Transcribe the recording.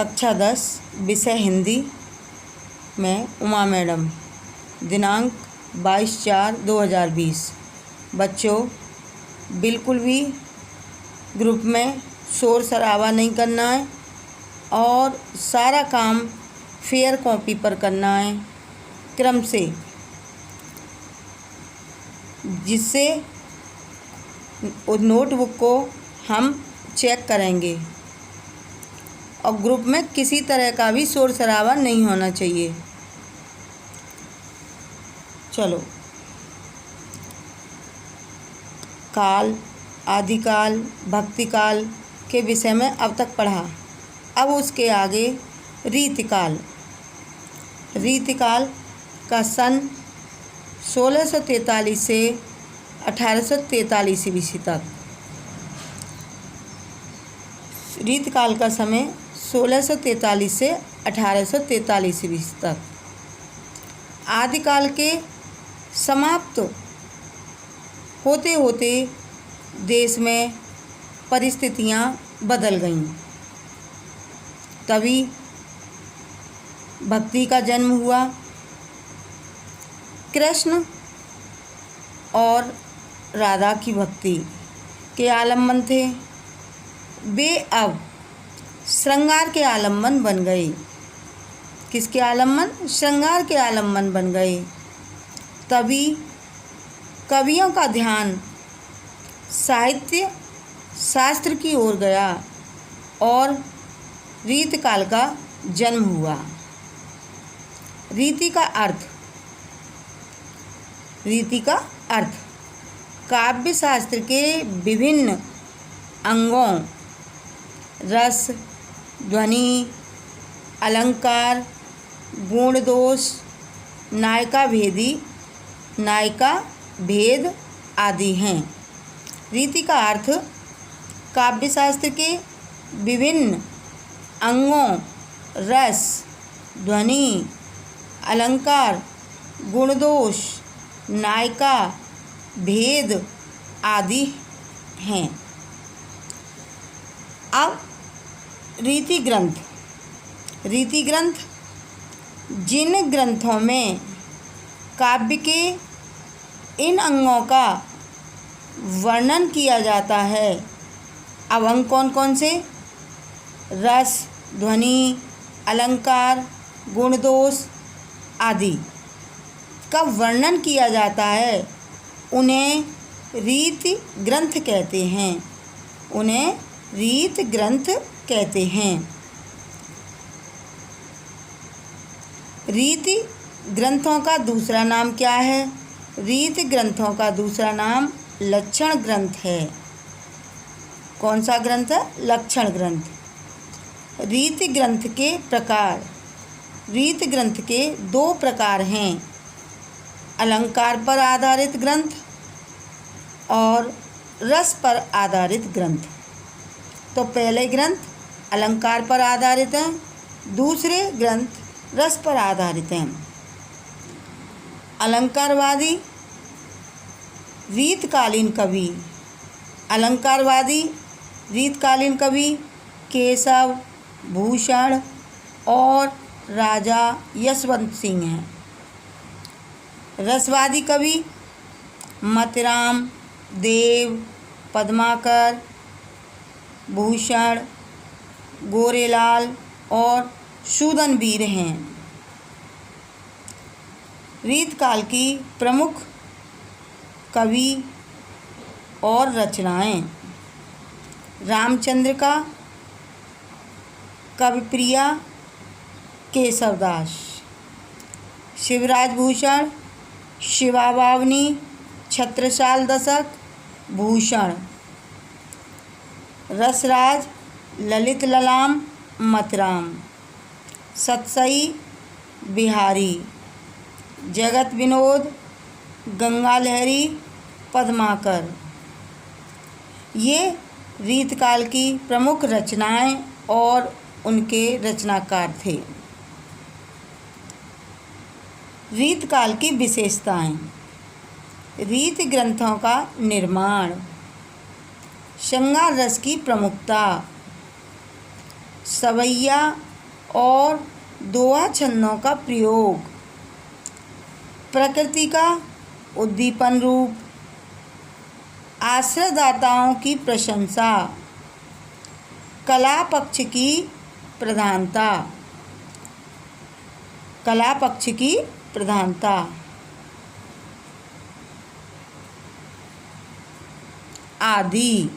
कक्षा 10 विषय हिंदी में उमा मैडम। दिनांक 22/4/2020। बच्चों, बिल्कुल भी ग्रुप में शोर शराबा नहीं करना है और सारा काम फेयर कॉपी पर करना है क्रम से, जिससे उस नोटबुक को हम चेक करेंगे और ग्रुप में किसी तरह का भी शोर शराबा नहीं होना चाहिए। चलो, काल, आदिकाल, भक्तिकाल के विषय में अब तक पढ़ा। अब उसके आगे रीतिकाल। रीतिकाल का सन 1643 से 1843 ईस्वी तक। रीतिकाल का समय 1643 से 1843 ईस्वी तक। आदिकाल के समाप्त होते होते देश में परिस्थितियां बदल गईं। तभी भक्ति का जन्म हुआ। कृष्ण और राधा की भक्ति के आलम्बन थे, वे अब श्रृंगार के आलम्बन बन गए। किसके आलम्बन? श्रृंगार के आलम्बन बन गए। तभी कवियों का ध्यान साहित्य शास्त्र की ओर गया और रीतिकाल का जन्म हुआ। रीति का अर्थ। रीति का अर्थ काव्य शास्त्र के विभिन्न अंगों, रस, ध्वनि, अलंकार, गुण दोष, नायिका भेद आदि हैं। रीति का अर्थ काव्य शास्त्र के विभिन्न अंगों, रस, ध्वनि, अलंकार, गुण दोष, नायिका भेद आदि हैं। अब रीति ग्रंथ। रीति ग्रंथ जिन ग्रंथों में काव्य के इन अंगों का वर्णन किया जाता है। अब अंग कौन कौन से? रस, ध्वनि, अलंकार, गुण दोष आदि का वर्णन किया जाता है, उन्हें रीति ग्रंथ कहते हैं। उन्हें रीति ग्रंथ कहते हैं। रीति ग्रंथों का दूसरा नाम क्या है? रीति ग्रंथों का दूसरा नाम लक्षण ग्रंथ है। कौन सा ग्रंथ है? लक्षण ग्रंथ। रीति ग्रंथ के प्रकार। रीति ग्रंथ के 2 प्रकार हैं, अलंकार पर आधारित ग्रंथ और रस पर आधारित ग्रंथ। तो पहले ग्रंथ अलंकार पर आधारित हैं, दूसरे ग्रंथ रस पर आधारित हैं। अलंकारवादी रीतकालीन कवि। अलंकारवादी रीतकालीन कवि केशव, भूषण और राजा यशवंत सिंह हैं। रसवादी कवि मतिराम, देव, पद्माकर, भूषण, गोरेलाल और सूदनवीर हैं। रीतकाल की प्रमुख कवि और रचनाएं। रामचंद्र का कविप्रिया केशवदास। शिवराज भूषण, शिवा बावनी, छत्रसाल दशक, भूषण। रसराज ललित ललाम, मतिराम। सतसई बिहारी। जगत विनोद, गंगा लहरी, पद्माकर। ये रीतकाल की प्रमुख रचनाएं और उनके रचनाकार थे। रीतकाल की विशेषताएं। रीति ग्रंथों का निर्माण। श्रृंगार रस की प्रमुखता। सवैया और दोहा छंदों का प्रयोग, प्रकृति का उद्दीपन रूप, आश्रयदाताओं की प्रशंसा, कला पक्ष की प्रधानता, कला पक्ष की प्रधानता आदि।